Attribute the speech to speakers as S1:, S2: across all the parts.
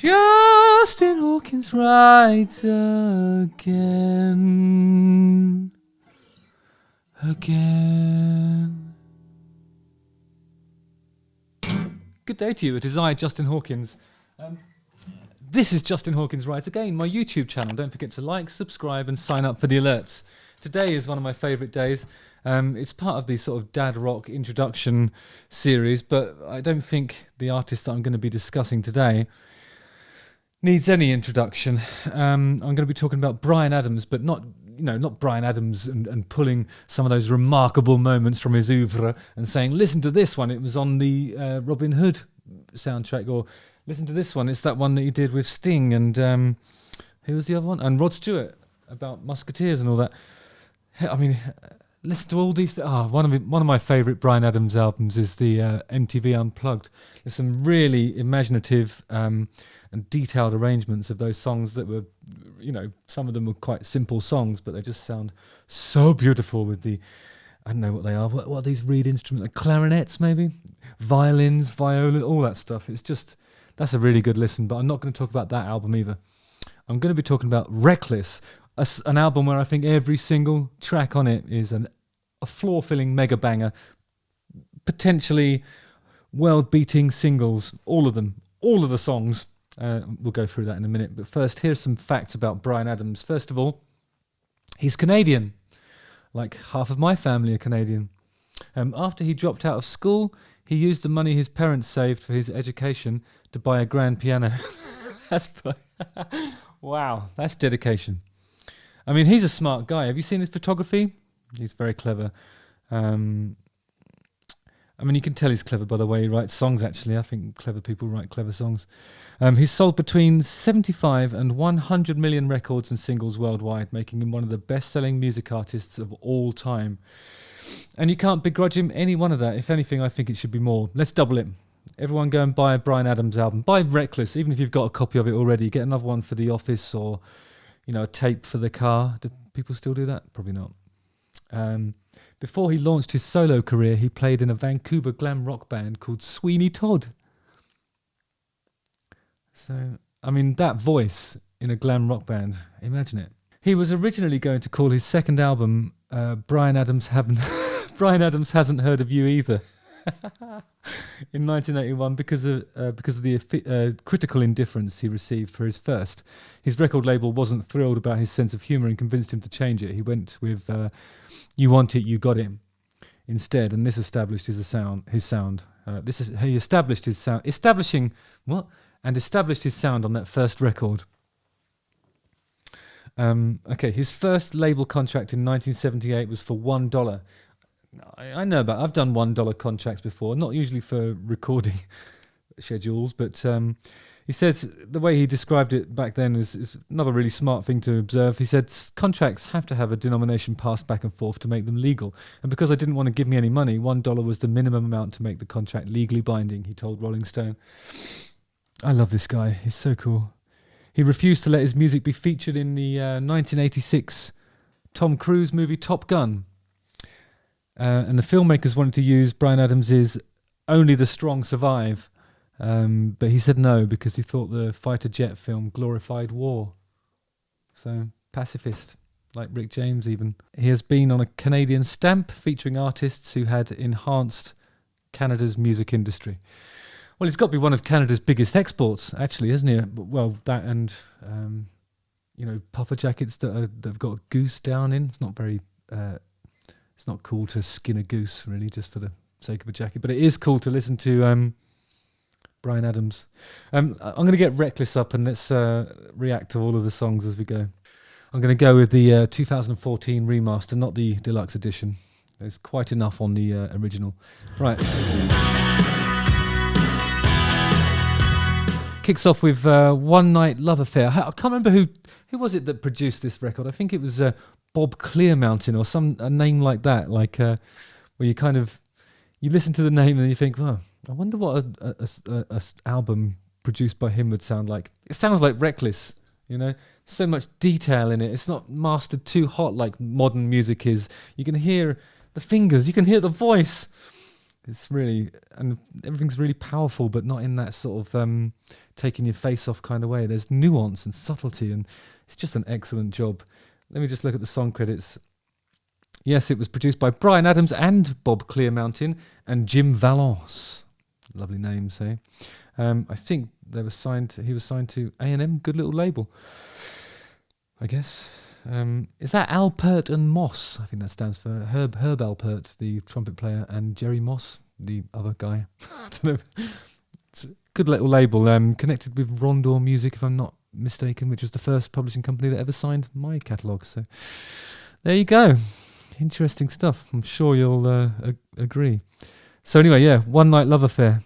S1: Justin Hawkins writes again. Good day to you. It is I, Justin Hawkins. This is Justin Hawkins Writes Again, my YouTube channel. Don't forget to like, subscribe and sign up for the alerts. Today is one of my favourite days. It's part of the sort of dad rock introduction series, but I don't think the artist that I'm going to be discussing today needs any introduction. I'm going to be talking about Bryan Adams, but not Bryan Adams and pulling some of those remarkable moments from his oeuvre and saying, listen to this one, it was on the Robin Hood soundtrack, or listen to this one, it's that one that he did with Sting and who was the other one? And Rod Stewart, about Musketeers and all that. I mean, listen to all these. One of my favourite Bryan Adams albums is the MTV Unplugged. There's some really imaginative and detailed arrangements of those songs that were, some of them were quite simple songs, but they just sound so beautiful with the, I don't know what they are. What are these reed instruments? Like clarinets, maybe? Violins, viola, all that stuff. It's just, that's a really good listen, but I'm not going to talk about that album either. I'm going to be talking about Reckless, an album where I think every single track on it is a floor-filling mega banger, potentially world-beating singles, all of them, all of the songs. We'll go through that in a minute, but first, here's some facts about Bryan Adams. First of all, he's Canadian, like half of my family are Canadian. After he dropped out of school, he used the money his parents saved for his education to buy a grand piano. Wow, that's dedication. I mean, he's a smart guy. Have you seen his photography? He's very clever. I mean, you can tell he's clever by the way he writes songs, actually. I think clever people write clever songs. He's sold between 75 and 100 million records and singles worldwide, making him one of the best-selling music artists of all time. And you can't begrudge him any one of that. If anything, I think it should be more. Let's double it. Everyone go and buy a Bryan Adams album. Buy Reckless, even if you've got a copy of it already. Get another one for the office or, a tape for the car. Do people still do that? Probably not. Before he launched his solo career, he played in a Vancouver glam rock band called Sweeney Todd. So, I mean, that voice in a glam rock band, imagine it. He was originally going to call his second album Bryan Adams Hasn't Heard of You Either. In 1981, because of the critical indifference he received for his first. His record label wasn't thrilled about his sense of humour and convinced him to change it. He went with You Want It, You Got It instead, and this established his sound. He established his sound, established his sound on that first record. His first label contract in 1978 was for $1. I know I've done $1 contracts before, not usually for recording schedules, but he says the way he described it back then is another really smart thing to observe. He said contracts have to have a denomination passed back and forth to make them legal, and because I didn't want to give me any money, $1 was the minimum amount to make the contract legally binding, he told Rolling Stone. I love this guy, he's so cool. He refused to let his music be featured in the 1986 Tom Cruise movie Top Gun. And the filmmakers wanted to use Bryan Adams's Only the Strong Survive, but he said no because he thought the fighter jet film glorified war. So, pacifist, like Rick James even. He has been on a Canadian stamp featuring artists who had enhanced Canada's music industry. Well, he's got to be one of Canada's biggest exports, actually, hasn't he? Well, that and, puffer jackets that have got a goose down in. It's not very... It's not cool to skin a goose, really, just for the sake of a jacket. But it is cool to listen to Bryan Adams. I'm going to get Reckless up and let's react to all of the songs as we go. I'm going to go with the 2014 remaster, not the deluxe edition. There's quite enough on the original. Right. Kicks off with One Night Love Affair. I can't remember who was it that produced this record. I think it was... Bob Clearmountain or a name like that, where you listen to the name and you think, oh, I wonder what a album produced by him would sound like. It sounds like Reckless, so much detail in it. It's not mastered too hot like modern music is. You can hear the fingers, you can hear the voice. It's really, and everything's really powerful, but not in that sort of taking your face off kind of way. There's nuance and subtlety, and it's just an excellent job. Let me just look at the song credits. Yes, it was produced by Bryan Adams and Bob Clearmountain and Jim Valance. Lovely names, hey? I think he was signed to A&M, good little label, I guess. Is that Alpert and Moss? I think that stands for Herb Alpert, the trumpet player, and Jerry Moss, the other guy. I don't know. It's a good little label, connected with Rondor Music, if I'm not mistaken, which was the first publishing company that ever signed my catalogue. So there you go. Interesting stuff. I'm sure you'll agree. So anyway, yeah, One Night Love Affair.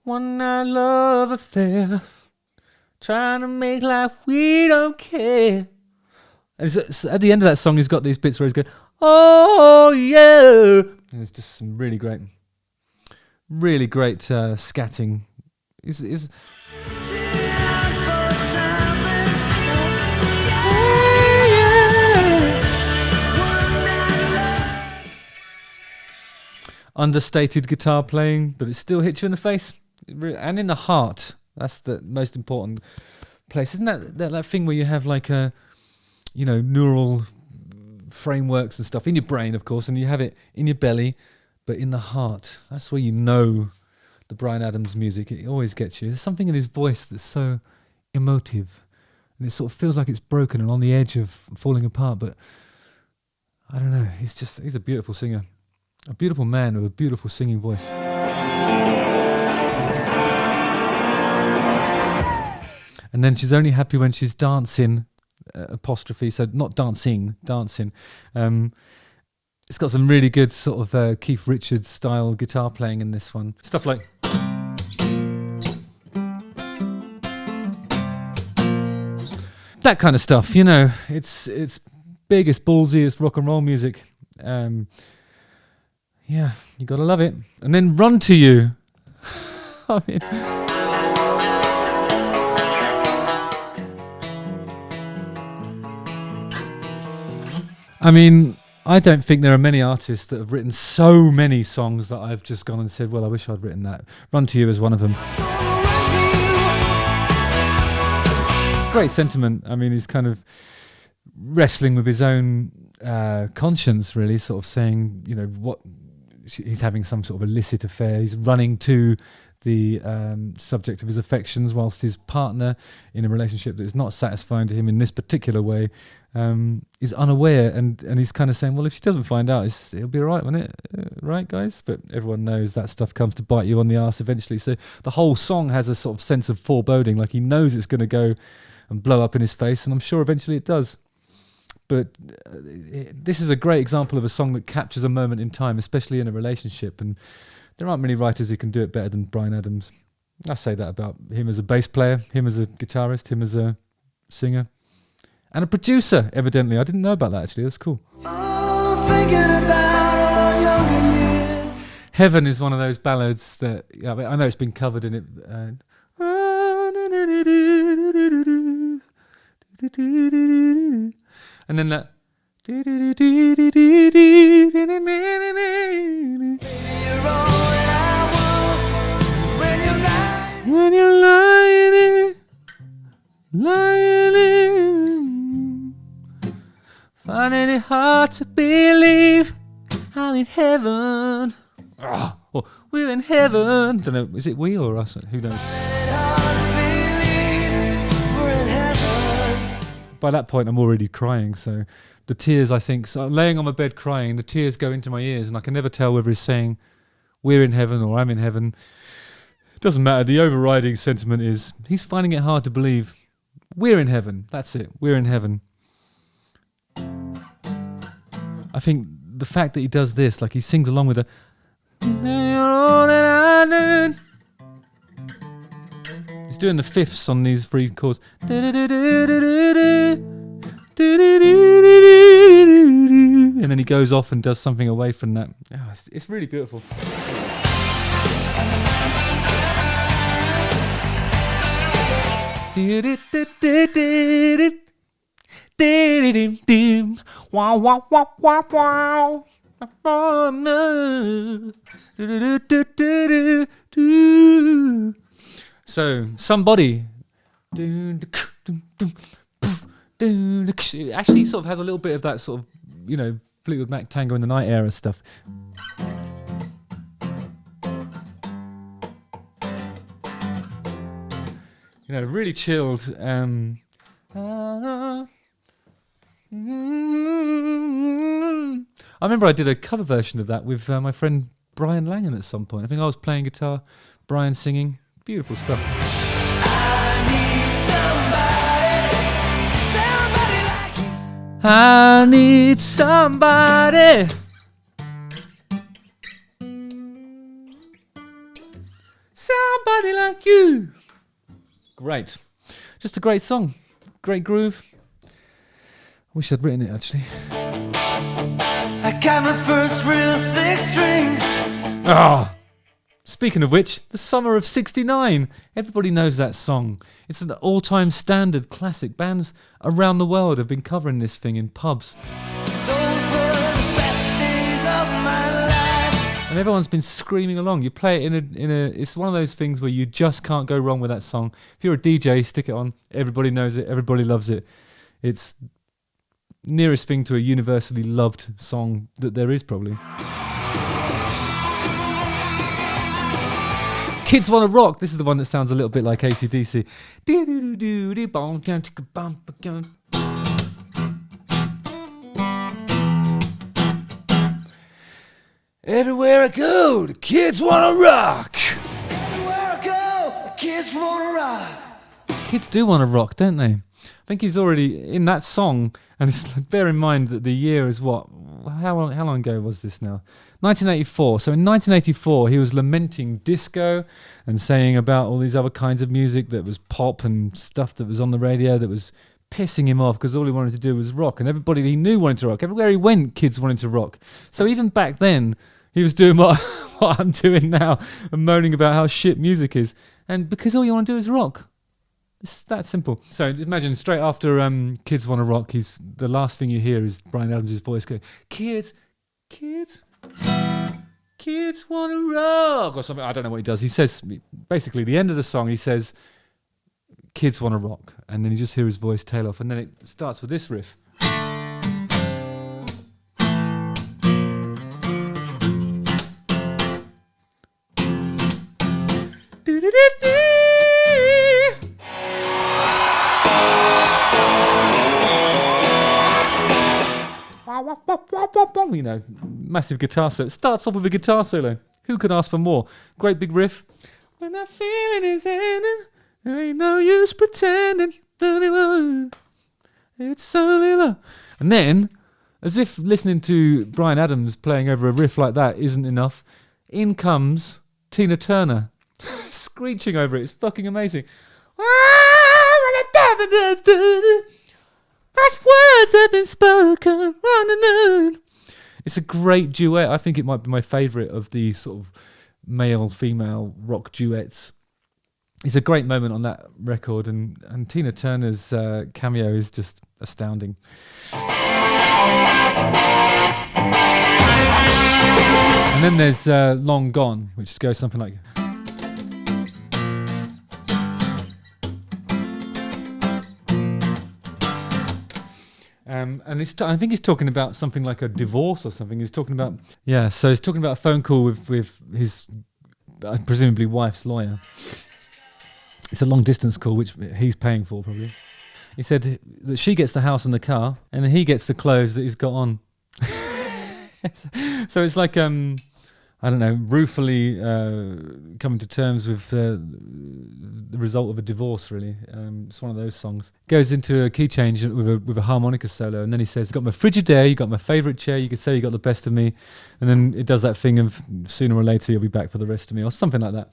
S1: One night love affair, trying to make like we don't care. And at the end of that song, he's got these bits where he's going, oh yeah. And it's just some really great scatting. Is understated guitar playing, but it still hits you in the face and in the heart. That's the most important place. Isn't that thing where you have like neural frameworks and stuff in your brain, of course, and you have it in your belly, but in the heart. That's where you know the Bryan Adams music. It always gets you. There's something in his voice that's so emotive, and it sort of feels like it's broken and on the edge of falling apart, but I don't know. He's a beautiful singer. A beautiful man with a beautiful singing voice. And then she's only happy when she's dancing, apostrophe, so not dancing. It's got some really good sort of Keith Richards style guitar playing in this one. Stuff like... that kind of stuff, it's big, it's ballsy, it's rock and roll music. Yeah, you gotta love it. And then Run to You. I mean, I don't think there are many artists that have written so many songs that I've just gone and said, well, I wish I'd written that. Run to You is one of them. Great sentiment. I mean, he's kind of wrestling with his own conscience, really, sort of saying, what he's having some sort of illicit affair. He's running to the subject of his affections, whilst his partner in a relationship that is not satisfying to him in this particular way is unaware, and he's kind of saying, well, if she doesn't find out, it'll be all right, won't it? Right, guys? But everyone knows that stuff comes to bite you on the arse eventually. So the whole song has a sort of sense of foreboding, like he knows it's going to go and blow up in his face, and I'm sure eventually it does. But this is a great example of a song that captures a moment in time, especially in a relationship. And there aren't many writers who can do it better than Bryan Adams. I say that about him as a bass player, him as a guitarist, him as a singer. And a producer, evidently. I didn't know about that, actually. That's cool. Oh, thinking about our younger years. Heaven is one of those ballads that... I know it's been covered in it. And then that... When you're lying in, finding it hard to believe I'm in heaven. Or we're in heaven. Don't know, is it we or us? Who knows? By that point, I'm already crying, so the tears, I think, so I'm laying on my bed crying, the tears go into my ears, and I can never tell whether he's saying we're in heaven or I'm in heaven. It doesn't matter. The overriding sentiment is he's finding it hard to believe we're in heaven. That's it. We're in heaven. I think the fact that he does this, like he sings along with he's doing the fifths on these three chords. And then he goes off and does something away from that. Oh, it's really beautiful. Wow, wow, wow, wow, wow. Oh, no. So, somebody. It actually sort of has a little bit of that sort of, you know, Fleetwood Mac Tango in the Night era stuff. You know, really chilled. I remember I did a cover version of that with my friend Bryan Langan at some point. I think I was playing guitar, Bryan singing. Beautiful stuff. I need somebody. Somebody like you. Great. Just a great song. Great groove. I wish I'd written it actually.
S2: I got my first real six string.
S1: Ah. Speaking of which, the summer of '69. Everybody knows that song. It's an all-time standard classic. Bands around the world have been covering this thing in pubs.
S2: Those were the best days of my life.
S1: And everyone's been screaming along. You play it in a. It's one of those things where you just can't go wrong with that song. If you're a DJ, stick it on. Everybody knows it. Everybody loves it. It's nearest thing to a universally loved song that there is probably. Kids Wanna Rock. This is the one that sounds a little bit like AC/DC. Everywhere I go, the kids wanna rock.
S2: Everywhere I go, the kids wanna rock.
S1: Kids do want to rock, don't they? I think he's already in that song, and it's, bear in mind that the year is what? How long ago was this now? 1984. So in 1984, he was lamenting disco and saying about all these other kinds of music that was pop and stuff that was on the radio that was pissing him off because all he wanted to do was rock, and everybody he knew wanted to rock. Everywhere he went, kids wanted to rock. So even back then, he was doing what I'm doing now and moaning about how shit music is. And because all you want to do is rock. It's that simple. So imagine straight after Kids Wanna Rock, the last thing you hear is Bryan Adams' voice going, kids wanna rock, or something. I don't know what he does. He says, basically, the end of the song, he says, kids wanna rock. And then you just hear his voice tail off. And then it starts with this riff. You know, massive guitar solo. It starts off with a guitar solo. Who could ask for more? Great big riff. When that feeling is ending, there ain't no use pretending. It's only love. And then, as if listening to Bryan Adams playing over a riff like that isn't enough, in comes Tina Turner, screeching over it. It's fucking amazing. Last words have been spoken. On and on. It's a great duet. I think it might be my favourite of the sort of male-female rock duets. It's a great moment on that record, and Tina Turner's cameo is just astounding. And then there's Long Gone, which goes something like... and I think he's talking about something like a divorce or something. He's talking about... Yeah, so he's talking about a phone call with his presumably wife's lawyer. It's a long-distance call, which he's paying for, probably. He said that she gets the house and the car, and then he gets the clothes that he's got on. So it's like, I don't know, ruefully coming to terms with the result of a divorce, really. It's one of those songs. Goes into a key change with a harmonica solo, and then he says, "You got my Frigidaire, you got my favourite chair, you could say you got the best of me," and then it does that thing of sooner or later you'll be back for the rest of me, or something like that.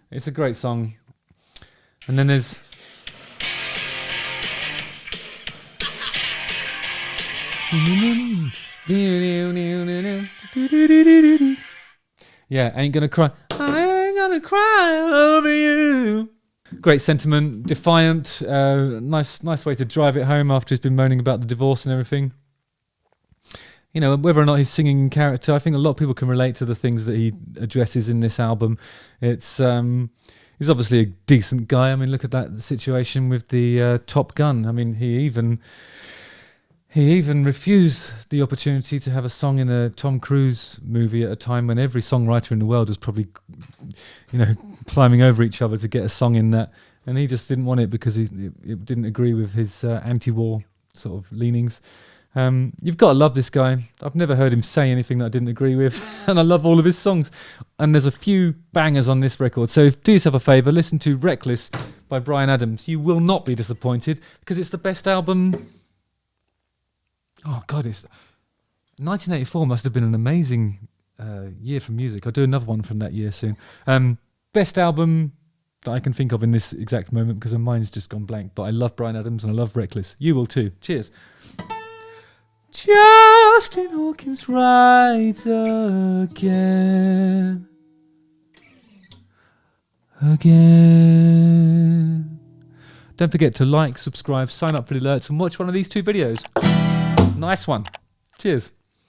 S1: It's a great song. And then there's... Yeah, Ain't Gonna Cry. I ain't gonna cry over you. Great sentiment, defiant, nice way to drive it home after he's been moaning about the divorce and everything. You know, whether or not he's singing in character, I think a lot of people can relate to the things that he addresses in this album. It's he's obviously a decent guy. I mean, look at that situation with the Top Gun. I mean, he even refused the opportunity to have a song in a Tom Cruise movie at a time when every songwriter in the world was probably, you know, climbing over each other to get a song in that. And he just didn't want it because it didn't agree with his anti-war sort of leanings. You've got to love this guy. I've never heard him say anything that I didn't agree with, and I love all of his songs. And there's a few bangers on this record. So do yourself a favour, listen to Reckless by Bryan Adams. You will not be disappointed because it's the best album. Oh God, 1984 must have been an amazing year for music. I'll do another one from that year soon. Best album that I can think of in this exact moment because my mind's just gone blank. But I love Bryan Adams and I love Reckless. You will too. Cheers. Justin Hawkins rides again. Don't forget to like, subscribe, sign up for the alerts and watch one of these 2 videos. Nice one. Cheers.